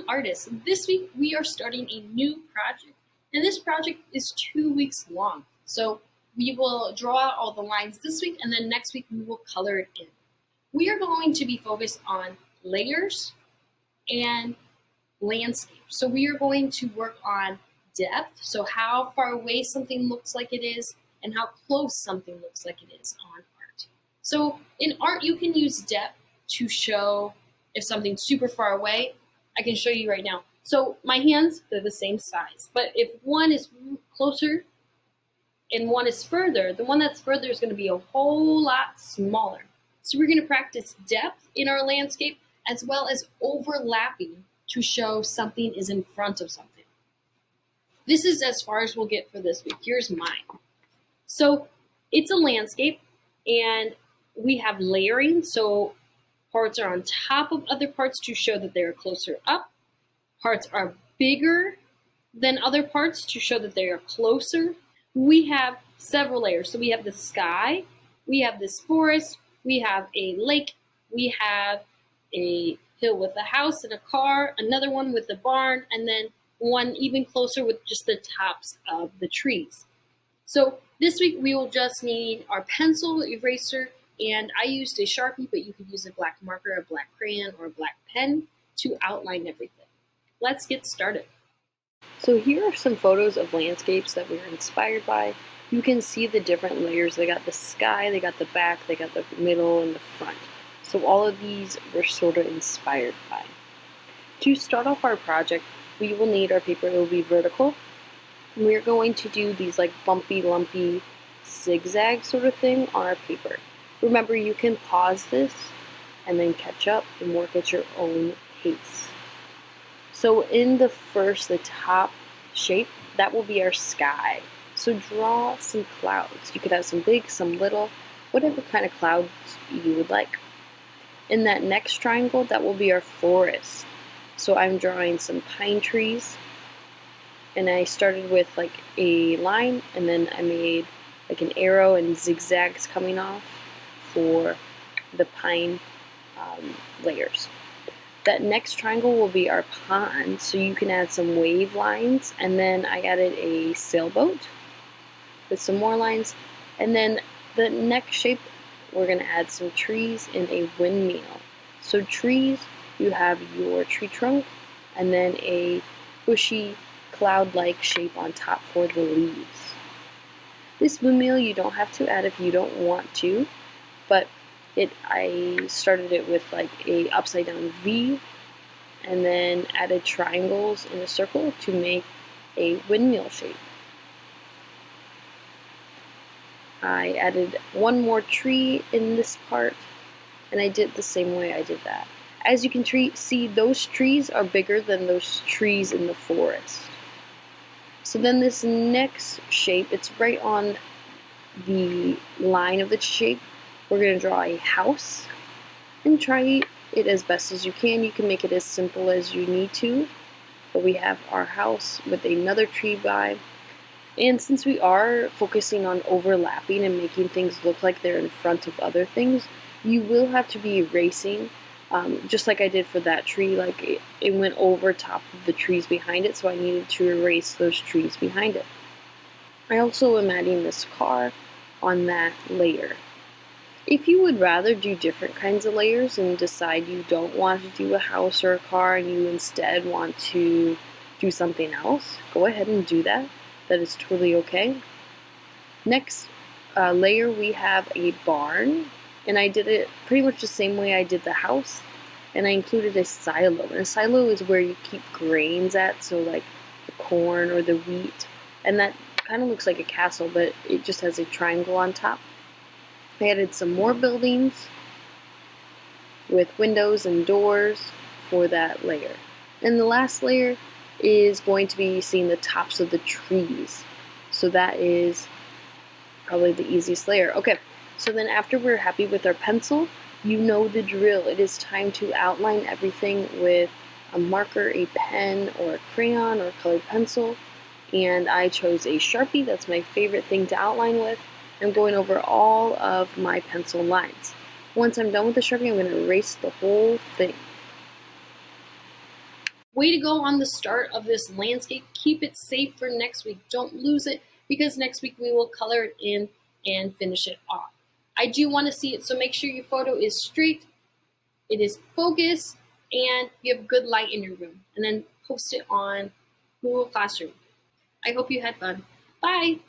artist. This week we are starting a new project, and this project is 2 weeks long. So we will draw out all the lines this week, and then next week we will color it in. We are going to be focused on layers and landscape. So we are going to work on depth, so how far away something looks like it is, and how close something looks like it is on art. So in art, you can use depth to show if something's super far away. I can show you right now. So my hands, they're the same size, but if one is closer and one is further, the one that's further is going to be a whole lot smaller. So we're going to practice depth in our landscape as well as overlapping to show something is in front of something. This is as far as we'll get for this week. Here's mine. So it's a landscape, and we have layering. So parts are on top of other parts to show that they're closer up. Parts are bigger than other parts to show that they are closer. We have several layers. So we have the sky, we have this forest, we have a lake, we have a hill with a house and a car, another one with a barn, and then one even closer with just the tops of the trees. So this week we will just need our pencil, eraser, and I used a Sharpie, but you could use a black marker, a black crayon, or a black pen to outline everything. Let's get started. So here are some photos of landscapes that we were inspired by. You can see the different layers. They got the sky, they got the back, they got the middle, and the front. So all of these were sort of inspired by. To start off our project, we will need our paper. It will be vertical. And we're going to do these like bumpy, lumpy, zigzag sort of thing on our paper. Remember, you can pause this and then catch up and work at your own pace. So in the top shape, that will be our sky. So draw some clouds. You could have some big, some little, whatever kind of clouds you would like. In that next triangle, that will be our forest. So I'm drawing some pine trees, and I started with like a line, and then I made like an arrow and zigzags coming off for the pine layers. That next triangle will be our pond, so you can add some wave lines, and then I added a sailboat with some more lines, and then the next shape we're going to add some trees and a windmill. So trees, you have your tree trunk, and then a bushy cloud-like shape on top for the leaves. This windmill you don't have to add if you don't want to, but I started it with like a upside down V, and then added triangles in a circle to make a windmill shape. I added one more tree in this part, and I did the same way I did that. As you can see, those trees are bigger than those trees in the forest. So then this next shape, it's right on the line of the shape. We're going to draw a house and try it as best as you can. You can make it as simple as you need to, but we have our house with another tree by. And since we are focusing on overlapping and making things look like they're in front of other things, you will have to be erasing, just like I did for that tree. Like it went over top of the trees behind it, so I needed to erase those trees behind it. I also am adding this car on that layer. If you would rather do different kinds of layers and decide you don't want to do a house or a car and you instead want to do something else, go ahead and do that. That is totally okay. Next layer, we have a barn, and I did it pretty much the same way I did the house, and I included a silo. And a silo is where you keep grains at, so like the corn or the wheat, and that kind of looks like a castle, but it just has a triangle on top. I added some more buildings with windows and doors for that layer. And the last layer is going to be seeing the tops of the trees. So that is probably the easiest layer. Okay, so then after we're happy with our pencil, you know the drill. It is time to outline everything with a marker, a pen, or a crayon, or a colored pencil. And I chose a Sharpie. That's my favorite thing to outline with. I'm going over all of my pencil lines. Once I'm done with the Sharpie, I'm going to erase the whole thing. Way to go on the start of this landscape. Keep it safe for next week. Don't lose it, because next week we will color it in and finish it off. I do want to see it, so make sure your photo is straight, it is focused, and you have good light in your room. And then post it on Google Classroom. I hope you had fun. Bye!